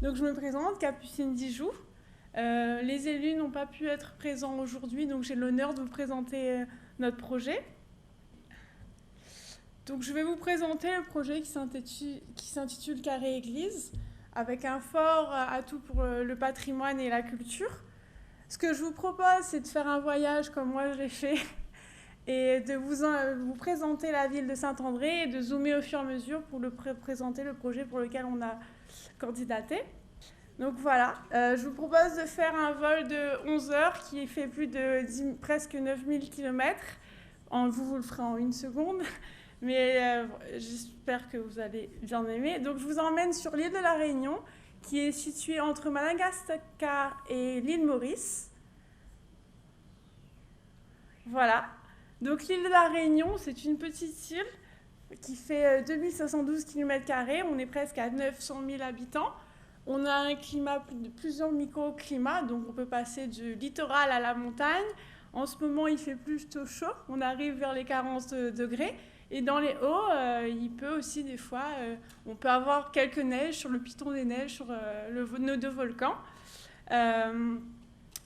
Donc je me présente, Capucine Dijoux. Les élus n'ont pas pu être présents aujourd'hui, donc j'ai l'honneur de vous présenter notre projet. Donc je vais vous présenter le projet qui s'intitule Carré Église, avec un fort atout pour le patrimoine et la culture. Ce que je vous propose, c'est de faire un voyage comme moi je l'ai fait, et de vous présenter la ville de Saint-André et de zoomer au fur et à mesure pour présenter le projet pour lequel on a candidaté. Donc voilà, je vous propose de faire un vol de 11 heures qui fait plus de presque 9000 km. Vous le ferez en une seconde, mais j'espère que vous allez bien aimer. Donc je vous emmène sur l'île de la Réunion, qui est située entre Madagascar et l'île Maurice. Voilà. Donc l'île de la Réunion, c'est une petite île qui fait 2512 km². On est presque à 900 000 habitants. On a un climat de plusieurs microclimats, donc on peut passer du littoral à la montagne. En ce moment, il fait plutôt chaud, on arrive vers les 40 degrés. Et dans les hauts, il peut aussi des fois, on peut avoir quelques neiges sur le piton des neiges, sur nos deux volcans.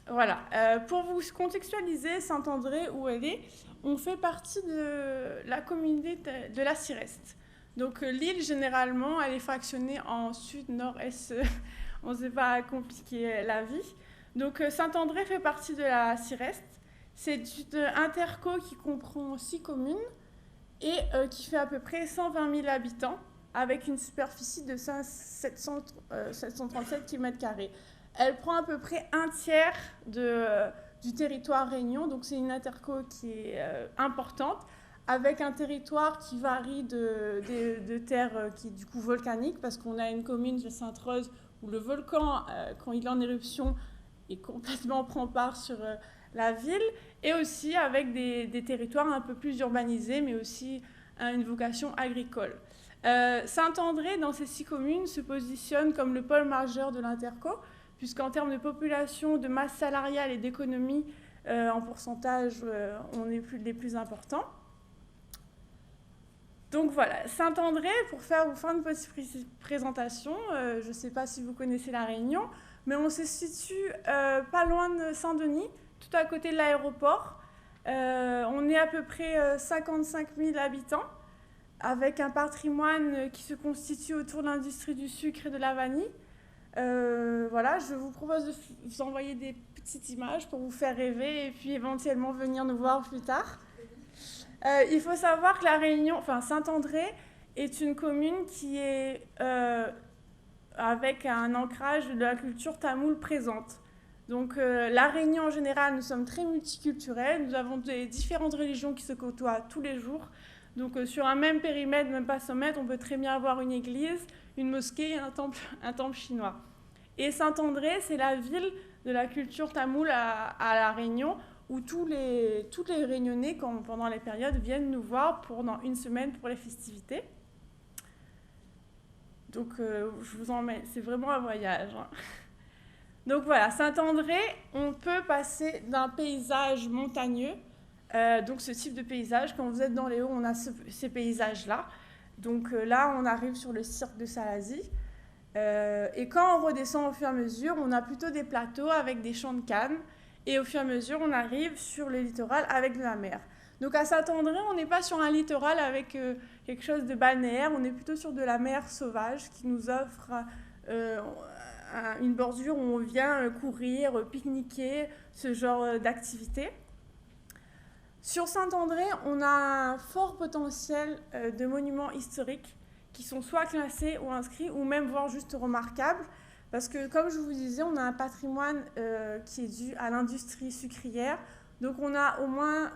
Voilà. Pour vous contextualiser, Saint-André, où elle est, on fait partie de la communauté de la Sireste. Donc l'île, généralement, elle est fractionnée en sud, nord, est. On ne sait pas compliquer la vie. Donc Saint-André fait partie de la Sireste. C'est une interco qui comprend 6 communes et qui fait à peu près 120 000 habitants avec une superficie de 737 km². Elle prend à peu près un tiers du territoire réunion, donc c'est une interco qui est importante, avec un territoire qui varie de terres qui est du coup volcanique, parce qu'on a une commune de Sainte-Rose où le volcan, quand il est en éruption, est complètement prend part sur la ville, et aussi avec des territoires un peu plus urbanisés, mais aussi une vocation agricole. Saint-André, dans ces 6 communes, se positionne comme le pôle majeur de l'Interco, puisqu'en termes de population, de masse salariale et d'économie, en pourcentage, on est les plus importants. Donc voilà, Saint-André, pour vous faire une petite présentation, je ne sais pas si vous connaissez la Réunion, mais on se situe pas loin de Saint-Denis, tout à côté de l'aéroport. On est à peu près 55 000 habitants, avec un patrimoine qui se constitue autour de l'industrie du sucre et de la vanille. Voilà, je vous propose de vous envoyer des petites images pour vous faire rêver et puis éventuellement venir nous voir plus tard. Il faut savoir que la Réunion, enfin Saint-André, est une commune qui est avec un ancrage de la culture tamoule présente. Donc la Réunion en général, nous sommes très multiculturels, nous avons des différentes religions qui se côtoient tous les jours. Donc sur un même périmètre, même pas 100 mètres, on peut très bien avoir une église, une mosquée et un temple chinois. Et Saint-André, c'est la ville de la culture tamoule à la Réunion, où tous les Réunionnais, pendant les périodes, viennent nous voir pendant une semaine pour les festivités. Donc je vous emmène, c'est vraiment un voyage. Hein. Donc voilà, Saint-André, on peut passer d'un paysage montagneux, donc ce type de paysage, quand vous êtes dans les hauts, on a ces paysages-là. Donc là, on arrive sur le cirque de Salazie. Et quand on redescend au fur et à mesure, on a plutôt des plateaux avec des champs de canne. Et au fur et à mesure, on arrive sur le littoral avec de la mer. Donc à Saint-André, on n'est pas sur un littoral avec quelque chose de balnéaire, on est plutôt sur de la mer sauvage qui nous offre une bordure où on vient courir, pique-niquer, ce genre d'activité. Sur Saint-André, on a un fort potentiel de monuments historiques qui sont soit classés ou inscrits, ou même voire juste remarquables. Parce que, comme je vous disais, on a un patrimoine qui est dû à l'industrie sucrière. Donc on a au moins,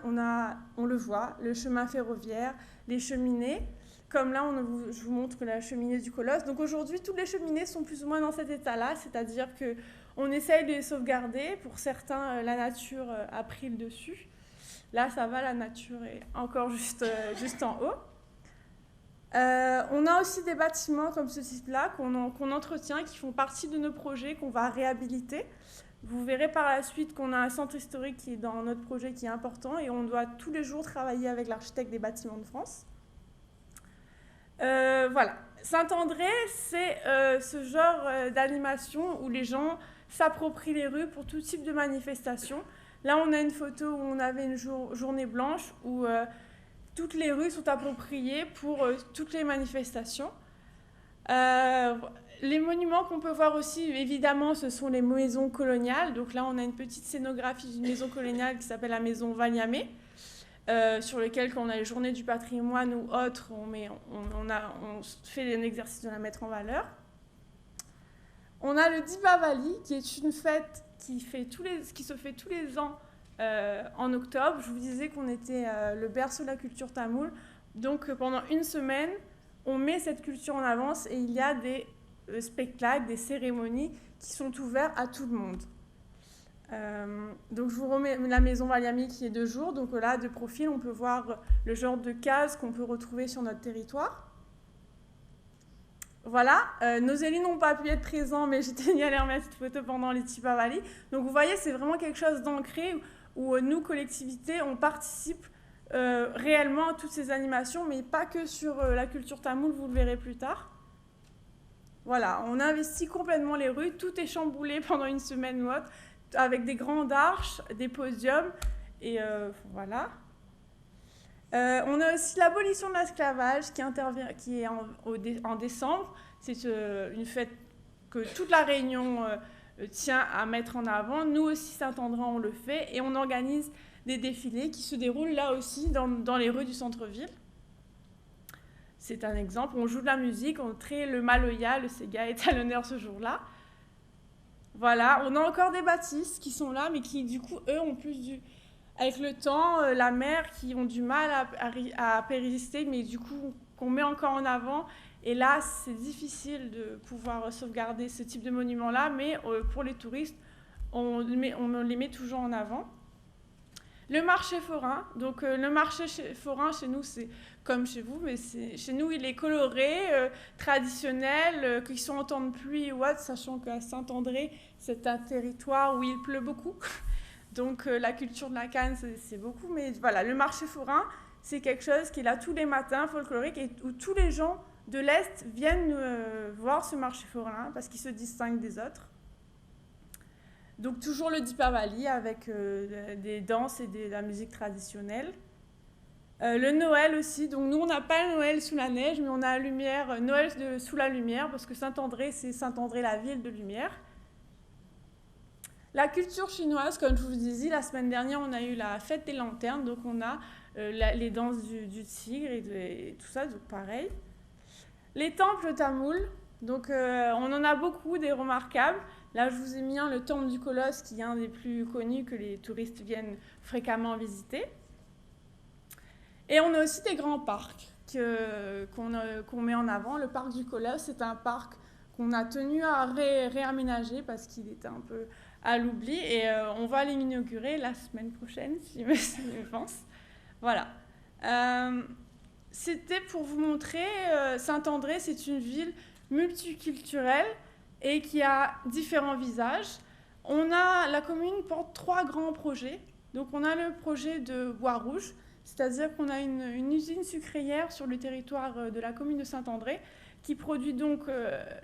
on le voit, le chemin ferroviaire, les cheminées. Comme là, je vous montre la cheminée du Colosse. Donc aujourd'hui, toutes les cheminées sont plus ou moins dans cet état-là, c'est-à-dire qu'on essaye de les sauvegarder. Pour certains, la nature a pris le dessus. Là, ça va, la nature est encore juste en haut. On a aussi des bâtiments comme ce type-là qu'on entretient, qui font partie de nos projets, qu'on va réhabiliter. Vous verrez par la suite qu'on a un centre historique qui est dans notre projet qui est important et on doit tous les jours travailler avec l'architecte des bâtiments de France. Voilà. Saint-André, c'est ce genre d'animation où les gens s'approprient les rues pour tout type de manifestation. Là, on a une photo où on avait une journée blanche où toutes les rues sont appropriées pour toutes les manifestations. Les monuments qu'on peut voir aussi, évidemment, ce sont les maisons coloniales. Donc là, on a une petite scénographie d'une maison coloniale qui s'appelle la maison Valiamé, sur lequel, quand on a les journées du patrimoine ou autres, on fait un exercice de la mettre en valeur. On a le Deepavali, qui est une fête qui se fait tous les ans en octobre. Je vous disais qu'on était le berceau de la culture tamoule. Donc pendant une semaine, on met cette culture en avance et il y a des spectacles, des cérémonies qui sont ouverts à tout le monde. Donc je vous remets la maison Valiamé qui est 2 jours. Donc là, de profil, on peut voir le genre de cases qu'on peut retrouver sur notre territoire. Voilà, nos élus n'ont pas pu être présents, mais j'ai tenu à les remettre cette photo pendant les Deepavali. Donc vous voyez, c'est vraiment quelque chose d'ancré où nous, collectivités, on participe réellement à toutes ces animations, mais pas que sur la culture tamoule, vous le verrez plus tard. Voilà, on investit complètement les rues, tout est chamboulé pendant une semaine ou autre, avec des grandes arches, des podiums, et voilà. On a aussi l'abolition de l'esclavage qui est en décembre. C'est une fête que toute la Réunion tient à mettre en avant. Nous aussi, Saint-André, on le fait, et on organise des défilés qui se déroulent là aussi dans les rues du centre-ville. C'est un exemple. On joue de la musique, on traite le maloya, le sega est à l'honneur ce jour-là. Voilà, on a encore des bâtisses qui sont là, mais qui, du coup, eux, ont plus avec le temps, la mer, qui ont du mal à persister, mais du coup, qu'on met encore en avant. Et là, c'est difficile de pouvoir sauvegarder ce type de monument-là, mais pour les touristes, on les met toujours en avant. Le marché forain. Donc, le marché forain, chez nous, c'est comme chez vous, mais chez nous, il est coloré, traditionnel, qu'ils sont en temps de pluie ou autre, sachant qu'à Saint-André, c'est un territoire où il pleut beaucoup. Donc, la culture de la canne, c'est beaucoup. Mais voilà, le marché forain, c'est quelque chose qui est là tous les matins, folklorique, et où tous les gens de l'Est viennent voir ce marché forain parce qu'il se distingue des autres. Donc toujours le Deepavali avec des danses et de la musique traditionnelle. Le Noël aussi, donc nous on n'a pas le Noël sous la neige, mais on a Noël sous la lumière, parce que Saint-André, c'est Saint-André, la ville de lumière. La culture chinoise, comme je vous disais, la semaine dernière on a eu la fête des lanternes, donc on a les danses du tigre et tout ça, donc pareil. Les temples tamouls, donc on en a beaucoup, des remarquables. Là, je vous ai mis le temple du Colosse, qui est un des plus connus que les touristes viennent fréquemment visiter. Et on a aussi des grands parcs qu'on met en avant. Le parc du Colosse, c'est un parc qu'on a tenu à réaménager parce qu'il était un peu à l'oubli. Et on va l'inaugurer la semaine prochaine, si je pense. Voilà. C'était pour vous montrer, Saint-André, c'est une ville multiculturelle et qui a différents visages. La commune porte 3 grands projets. Donc on a le projet de Bois-Rouge, c'est-à-dire qu'on a une usine sucrière sur le territoire de la commune de Saint-André qui produit donc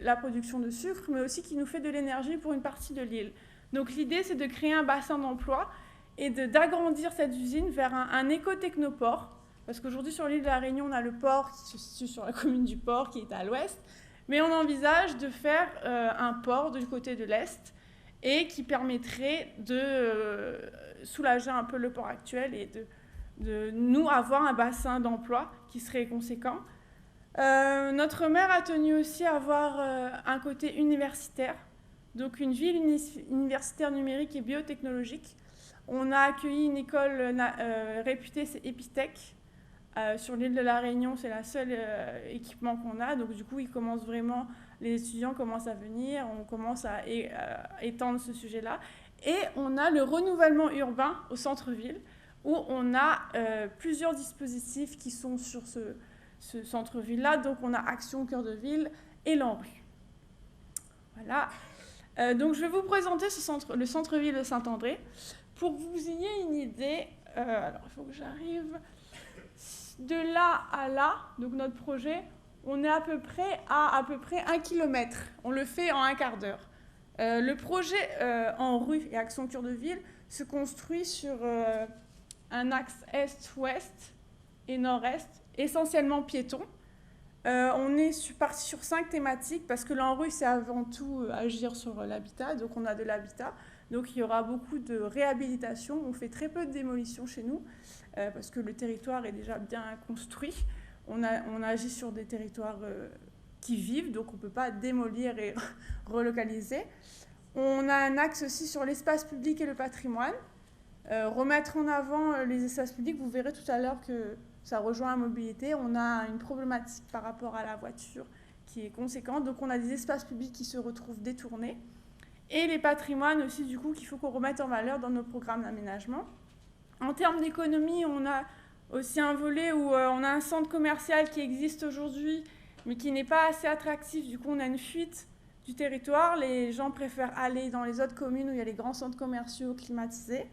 la production de sucre, mais aussi qui nous fait de l'énergie pour une partie de l'île. Donc l'idée, c'est de créer un bassin d'emploi et d'agrandir cette usine vers un éco-technoport. Parce qu'aujourd'hui, sur l'île de la Réunion, on a le port qui se situe sur la commune du Port, qui est à l'ouest. Mais on envisage de faire un port du côté de l'Est et qui permettrait de soulager un peu le port actuel et de nous avoir un bassin d'emploi qui serait conséquent. Notre maire a tenu aussi à avoir un côté universitaire, donc une ville universitaire numérique et biotechnologique. On a accueilli une école réputée, c'est Epitech. Sur l'île de la Réunion, c'est le seul équipement qu'on a. Donc du coup, les étudiants commencent à venir, on commence à étendre ce sujet-là. Et on a le renouvellement urbain au centre-ville, où on a plusieurs dispositifs qui sont sur ce centre-ville-là. Donc on a Action Cœur de Ville et l'ANRU. Voilà. Donc je vais vous présenter le centre-ville de Saint-André. Pour que vous ayez une idée, alors il faut que j'arrive... De là à là, donc notre projet, on est à peu près 1 kilomètre. On le fait en un quart d'heure. Le projet en rue et action cœur de ville se construit sur un axe est-ouest et nord-est, essentiellement piéton. On est parti sur 5 thématiques parce que l'ANRU, c'est avant tout agir sur l'habitat, donc on a de l'habitat. Donc il y aura beaucoup de réhabilitation. On fait très peu de démolition chez nous parce que le territoire est déjà bien construit. On agit sur des territoires qui vivent, donc on ne peut pas démolir et relocaliser. On a un axe aussi sur l'espace public et le patrimoine. Remettre en avant les espaces publics, vous verrez tout à l'heure que ça rejoint la mobilité. On a une problématique par rapport à la voiture qui est conséquente. Donc on a des espaces publics qui se retrouvent détournés. Et les patrimoines aussi, du coup, qu'il faut qu'on remette en valeur dans nos programmes d'aménagement. En termes d'économie, on a aussi un volet où on a un centre commercial qui existe aujourd'hui, mais qui n'est pas assez attractif. Du coup, on a une fuite du territoire. Les gens préfèrent aller dans les autres communes où il y a les grands centres commerciaux climatisés.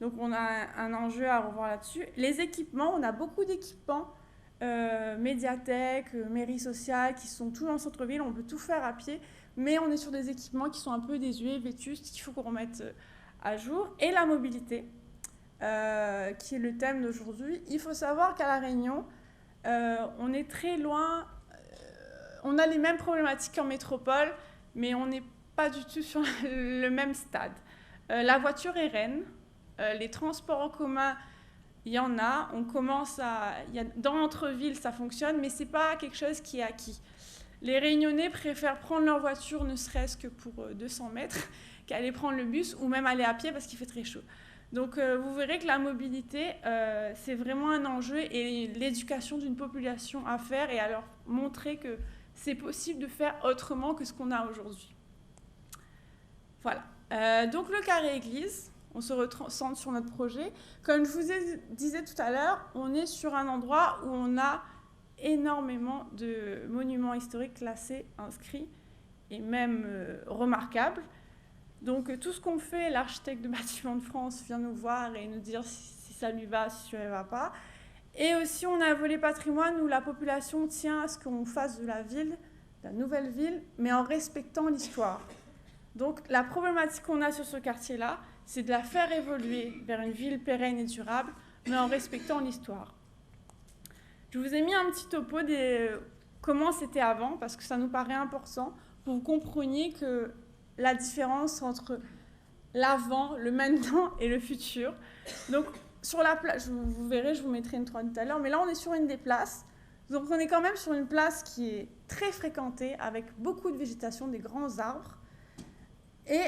Donc on a un enjeu à revoir là-dessus. Les équipements, on a beaucoup d'équipements, médiathèques, mairies sociales, qui sont tous dans le centre-ville. On peut tout faire à pied, mais on est sur des équipements qui sont un peu désuets, vétustes, qu'il faut qu'on remette à jour. Et la mobilité, qui est le thème d'aujourd'hui. Il faut savoir qu'à La Réunion, on est très loin. On a les mêmes problématiques qu'en métropole, mais on n'est pas du tout sur le même stade. La voiture est reine. Les transports en commun, il y en a. Dans l'entre-ville, ça fonctionne, mais ce n'est pas quelque chose qui est acquis. Les Réunionnais préfèrent prendre leur voiture, ne serait-ce que pour 200 mètres, qu'aller prendre le bus ou même aller à pied parce qu'il fait très chaud. Donc vous verrez que la mobilité, c'est vraiment un enjeu et l'éducation d'une population à faire et à leur montrer que c'est possible de faire autrement que ce qu'on a aujourd'hui. Voilà. Donc le carré église. On se recentre sur notre projet. Comme je vous disais tout à l'heure, on est sur un endroit où on a énormément de monuments historiques classés, inscrits et même remarquables. Donc tout ce qu'on fait, l'architecte de bâtiments de France vient nous voir et nous dire si ça lui va, si ça ne lui va pas. Et aussi on a un volet patrimoine où la population tient à ce qu'on fasse de la ville, de la nouvelle ville, mais en respectant l'histoire. Donc la problématique qu'on a sur ce quartier-là, c'est de la faire évoluer vers une ville pérenne et durable, mais en respectant l'histoire. Je vous ai mis un petit topo de comment c'était avant, parce que ça nous paraît important, pour que vous compreniez que la différence entre l'avant, le maintenant et le futur. Donc, sur la place, vous verrez, je vous mettrai une 3 tout à l'heure, mais là, on est sur une des places. Donc, on est quand même sur une place qui est très fréquentée, avec beaucoup de végétation, des grands arbres. Et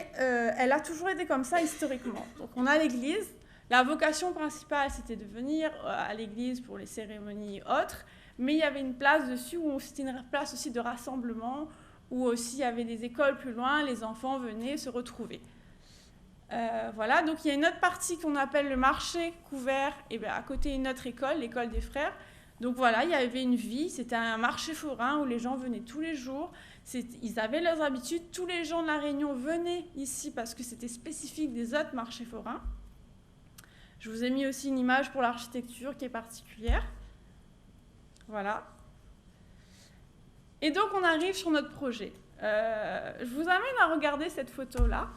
elle a toujours été comme ça historiquement. Donc on a l'église. La vocation principale, c'était de venir à l'église pour les cérémonies et autres. Mais il y avait une place dessus où c'était une place aussi de rassemblement, où aussi il y avait des écoles plus loin, les enfants venaient se retrouver. Voilà, donc il y a une autre partie qu'on appelle le marché couvert, et bien à côté une autre école, l'école des frères. Donc voilà, il y avait une vie, c'était un marché forain où les gens venaient tous les jours. Ils avaient leurs habitudes. Tous les gens de La Réunion venaient ici parce que c'était spécifique des autres marchés forains. Je vous ai mis aussi une image pour l'architecture qui est particulière. Voilà. Et donc, on arrive sur notre projet. Je vous amène à regarder cette photo-là.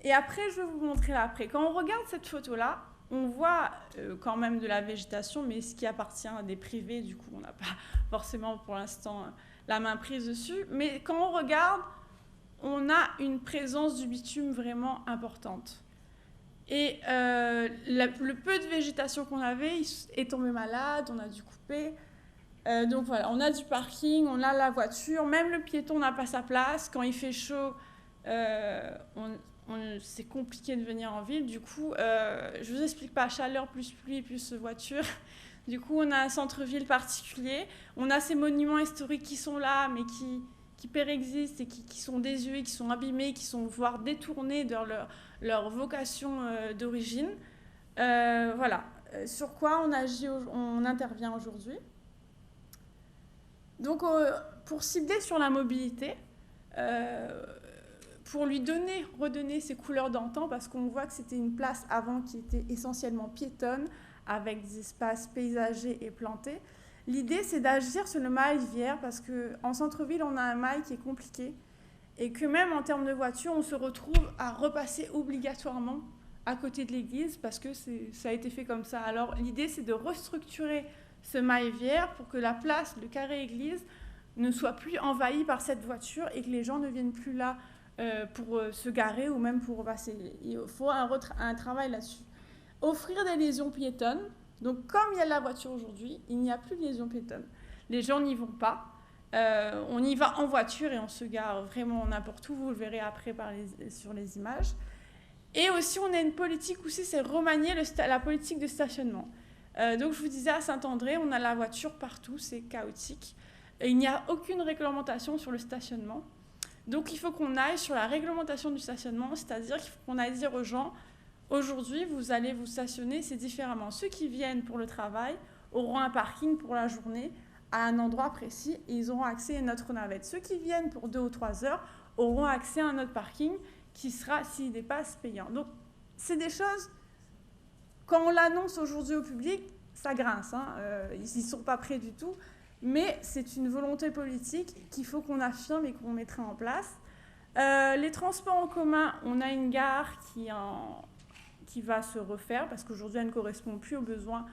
Et après, je vais vous montrer l'après. Quand on regarde cette photo-là, on voit quand même de la végétation, mais ce qui appartient à des privés, du coup, on n'a pas forcément pour l'instant la main prise dessus. Mais quand on regarde, on a une présence du bitume vraiment importante. Et le peu de végétation qu'on avait est tombé malade, on a dû couper. Donc voilà, on a du parking, on a la voiture, même le piéton n'a pas sa place. Quand il fait chaud, c'est compliqué de venir en ville. Du coup, je ne vous explique pas, chaleur plus pluie plus voiture. Du coup, on a un centre-ville particulier. On a ces monuments historiques qui sont là, mais qui pérexistent et qui sont désuets, qui sont abîmés, qui sont voire détournés de leur vocation d'origine. Voilà. Sur quoi on intervient aujourd'hui. Donc, pour cibler sur la mobilité, pour lui redonner ses couleurs d'antan, parce qu'on voit que c'était une place avant qui était essentiellement piétonne, avec des espaces paysagers et plantés. L'idée, c'est d'agir sur le mail viaire parce qu'en centre-ville, on a un mail qui est compliqué et que même en termes de voiture, on se retrouve à repasser obligatoirement à côté de l'église parce que ça a été fait comme ça. Alors l'idée, c'est de restructurer ce mail viaire pour que la place, le carré église, ne soit plus envahie par cette voiture et que les gens ne viennent plus là pour se garer ou même pour passer. Il faut un travail là-dessus. Offrir des liaisons piétonnes. Donc comme il y a la voiture aujourd'hui, il n'y a plus de liaison piétonne. Les gens n'y vont pas. On y va en voiture et on se gare vraiment n'importe où. Vous le verrez après sur les images. Et aussi, on a une politique aussi, c'est remanier la politique de stationnement. Donc je vous disais, à Saint-André, on a la voiture partout, c'est chaotique. Et il n'y a aucune réglementation sur le stationnement. Donc il faut qu'on aille sur la réglementation du stationnement, c'est-à-dire qu'il faut qu'on aille dire aux gens, aujourd'hui, vous allez vous stationner, c'est différemment. Ceux qui viennent pour le travail auront un parking pour la journée à un endroit précis et ils auront accès à notre navette. Ceux qui viennent pour 2 ou 3 heures auront accès à un autre parking qui sera, s'il dépasse, payant. Donc c'est des choses, quand on l'annonce aujourd'hui au public, ça grince, hein, ils ne sont pas prêts du tout. Mais c'est une volonté politique qu'il faut qu'on affirme et qu'on mettra en place. Les transports en commun, on a une gare qui va se refaire parce qu'aujourd'hui, elle ne correspond plus aux besoins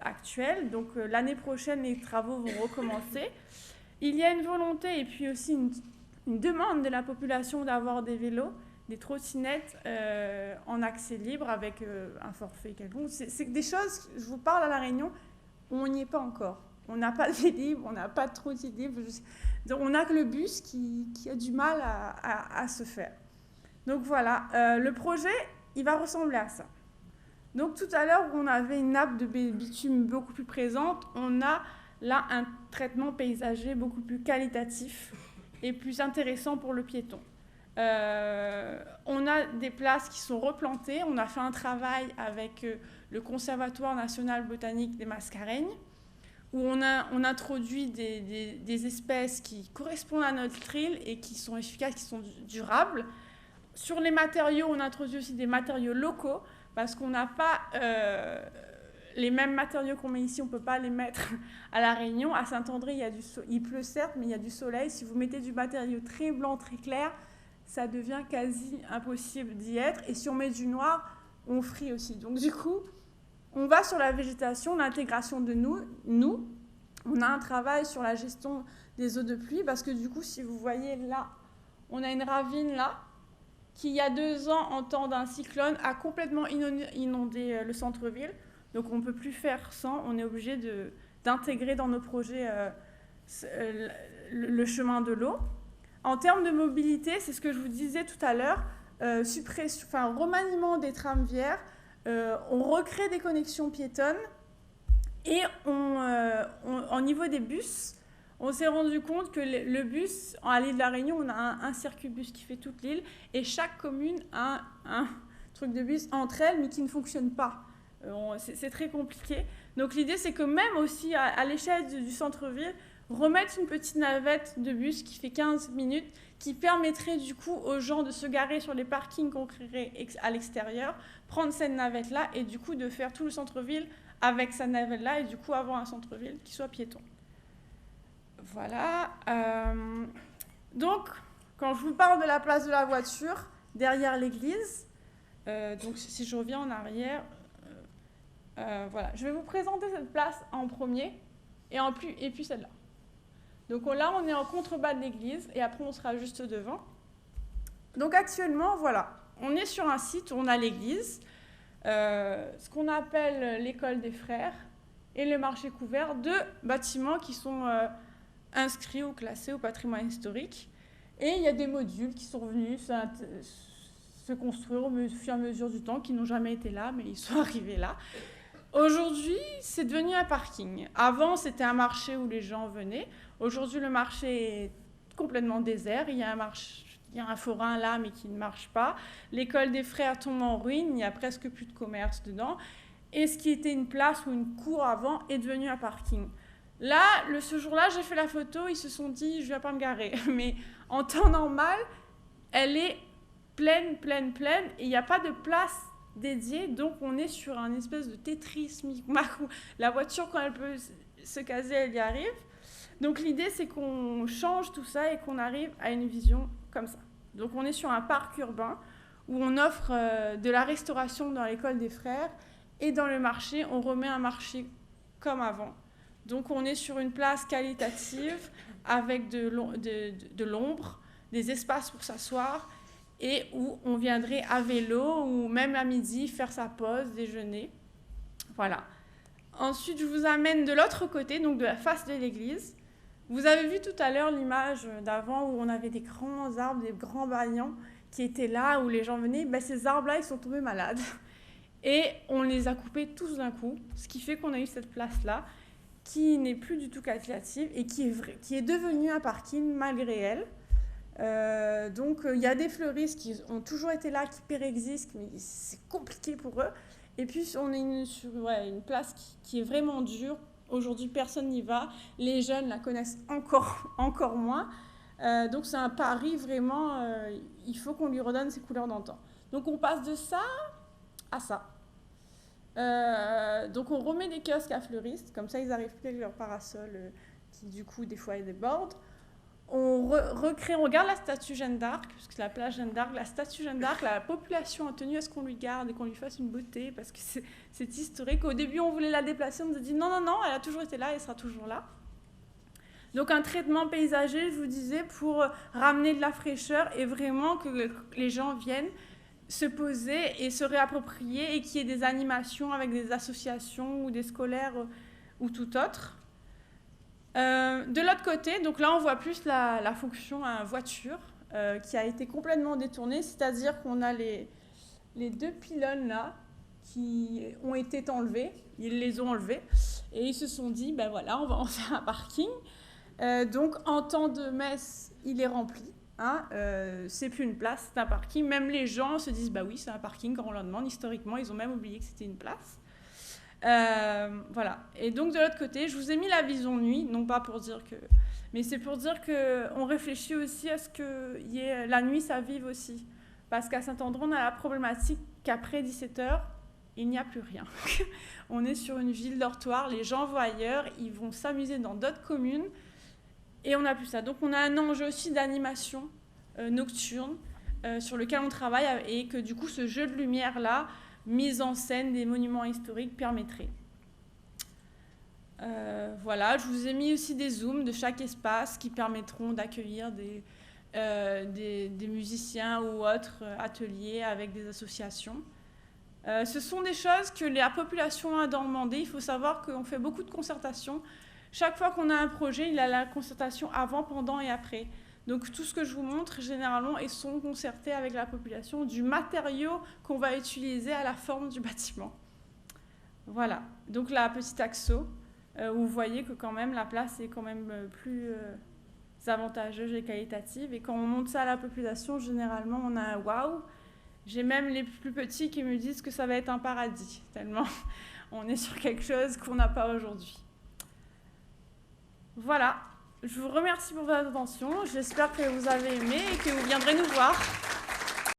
actuels. Donc l'année prochaine, les travaux vont recommencer. Il y a une volonté et puis aussi une demande de la population d'avoir des vélos, des trottinettes en accès libre avec un forfait quelconque. C'est des choses, je vous parle à La Réunion, on n'y est pas encore. On n'a pas de Vélib, on n'a pas de trottinette libre. Donc on n'a que le bus qui a du mal à se faire. Donc voilà, le projet, il va ressembler à ça. Donc tout à l'heure, où on avait une nappe de bitume beaucoup plus présente, on a là un traitement paysager beaucoup plus qualitatif et plus intéressant pour le piéton. On a des places qui sont replantées. On a fait un travail avec le Conservatoire national botanique des Mascareignes, où on introduit des espèces qui correspondent à notre île et qui sont efficaces, qui sont durables. Sur les matériaux, on introduit aussi des matériaux locaux, parce qu'on n'a pas les mêmes matériaux qu'on met ici, on ne peut pas les mettre à La Réunion. À Saint-André, il pleut certes, mais il y a du soleil. Si vous mettez du matériau très blanc, très clair, ça devient quasi impossible d'y être. Et si on met du noir, on frit aussi. Donc du coup, on va sur la végétation, l'intégration de nous. On a un travail sur la gestion des eaux de pluie parce que du coup, si vous voyez là, on a une ravine là qui, il y a 2 ans, en temps d'un cyclone, a complètement inondé le centre-ville. Donc on ne peut plus faire sans, on est obligé d'intégrer dans nos projets le chemin de l'eau. En termes de mobilité, c'est ce que je vous disais tout à l'heure, remaniement des trams viaires. On recrée des connexions piétonnes et au niveau des bus, on s'est rendu compte que le bus, à l'île de la Réunion, on a un circuit bus qui fait toute l'île et chaque commune a un truc de bus entre elles mais qui ne fonctionne pas. C'est très compliqué. Donc l'idée, c'est que même aussi à l'échelle du centre-ville, remettre une petite navette de bus qui fait 15 minutes, qui permettrait du coup aux gens de se garer sur les parkings qu'on créerait à l'extérieur, prendre cette navette-là et du coup de faire tout le centre-ville avec cette navette-là et du coup avoir un centre-ville qui soit piéton. Voilà. Donc, quand je vous parle de la place de la voiture, derrière l'église, donc si je reviens en arrière, voilà, je vais vous présenter cette place en premier et puis celle-là. Donc là, on est en contrebas de l'église et après, on sera juste devant. Donc actuellement, voilà, on est sur un site où on a l'église, ce qu'on appelle l'école des frères et le marché couvert, 2 bâtiments qui sont inscrits ou classés au patrimoine historique. Et il y a des modules qui sont venus se construire au fur et à mesure du temps, qui n'ont jamais été là, mais ils sont arrivés là. Aujourd'hui, c'est devenu un parking. Avant, c'était un marché où les gens venaient. Aujourd'hui, le marché est complètement désert. Il y a un forain là, mais qui ne marche pas. L'école des frères tombe en ruine. Il n'y a presque plus de commerce dedans. Et ce qui était une place ou une cour avant est devenu un parking. Là, ce jour-là, j'ai fait la photo. Ils se sont dit, je ne vais pas me garer. Mais en temps normal, elle est pleine. Et il n'y a pas de place dédiée. Donc, on est sur un espèce de Tetris. La voiture, quand elle peut se caser, elle y arrive. Donc l'idée, c'est qu'on change tout ça et qu'on arrive à une vision comme ça. Donc on est sur un parc urbain où on offre de la restauration dans l'école des frères et dans le marché, on remet un marché comme avant. Donc on est sur une place qualitative avec de l'ombre, des espaces pour s'asseoir et où on viendrait à vélo ou même à midi faire sa pause, déjeuner. Voilà. Ensuite, je vous amène de l'autre côté, donc de la face de l'église. Vous avez vu tout à l'heure l'image d'avant où on avait des grands arbres, des grands bâillons qui étaient là, où les gens venaient. Ben, ces arbres-là, ils sont tombés malades. Et on les a coupés tous d'un coup, ce qui fait qu'on a eu cette place-là, qui n'est plus du tout qualitative et qui est devenue un parking malgré elle. Donc, il y a des fleuristes qui ont toujours été là, qui péréxistent, mais c'est compliqué pour eux. Et puis, on est sur une place qui est vraiment dure. Aujourd'hui, personne n'y va. Les jeunes la connaissent encore moins. Donc, c'est un pari vraiment. Il faut qu'on lui redonne ses couleurs d'antan. Donc, on passe de ça à ça. Donc, on remet des kiosques à fleuristes. Comme ça, ils n'arrivent plus avec leur parasol qui, du coup, des fois, débordent. On regarde la statue Jeanne d'Arc, puisque la plage Jeanne d'Arc, la statue Jeanne d'Arc, la population a tenu à ce qu'on lui garde et qu'on lui fasse une beauté, parce que c'est historique. Au début, on voulait la déplacer, on nous a dit non, elle a toujours été là, elle sera toujours là. Donc un traitement paysager, je vous disais, pour ramener de la fraîcheur et vraiment que les gens viennent se poser et se réapproprier et qu'il y ait des animations avec des associations ou des scolaires ou tout autre. De l'autre côté, donc là on voit plus la fonction voiture qui a été complètement détournée, c'est-à-dire qu'on a les deux pylônes là qui ont été enlevés, ils les ont enlevés et ils se sont dit ben voilà, on va en faire un parking. Donc en temps de messe, il est rempli, hein, c'est plus une place, c'est un parking. Même les gens se disent bah oui, c'est un parking quand on leur demande. Historiquement, ils ont même oublié que c'était une place. Voilà. Et donc de l'autre côté, je vous ai mis la vision nuit, non pas pour dire que, mais c'est pour dire que on réfléchit aussi à ce que la nuit ça vive aussi, parce qu'à Saint-André on a la problématique qu'après 17h il n'y a plus rien. On est sur une ville dortoir, les gens vont ailleurs, ils vont s'amuser dans d'autres communes et on n'a plus ça. Donc on a un enjeu aussi d'animation nocturne sur lequel on travaille et que du coup ce jeu de lumière là, mise en scène des monuments historiques permettrait. Voilà, je vous ai mis aussi des zooms de chaque espace qui permettront d'accueillir des musiciens ou autres ateliers avec des associations. Ce sont des choses que la population a demandé. Il faut savoir qu'on fait beaucoup de concertations. Chaque fois qu'on a un projet, il y a la concertation avant, pendant et après. Donc tout ce que je vous montre, généralement, ils sont concertés avec la population du matériau qu'on va utiliser à la forme du bâtiment. Voilà, donc la petite axo, où vous voyez que quand même la place est quand même plus avantageuse et qualitative. Et quand on montre ça à la population, généralement, on a un waouh. J'ai même les plus petits qui me disent que ça va être un paradis, tellement on est sur quelque chose qu'on n'a pas aujourd'hui. Voilà. Je vous remercie pour votre attention. J'espère que vous avez aimé et que vous viendrez nous voir.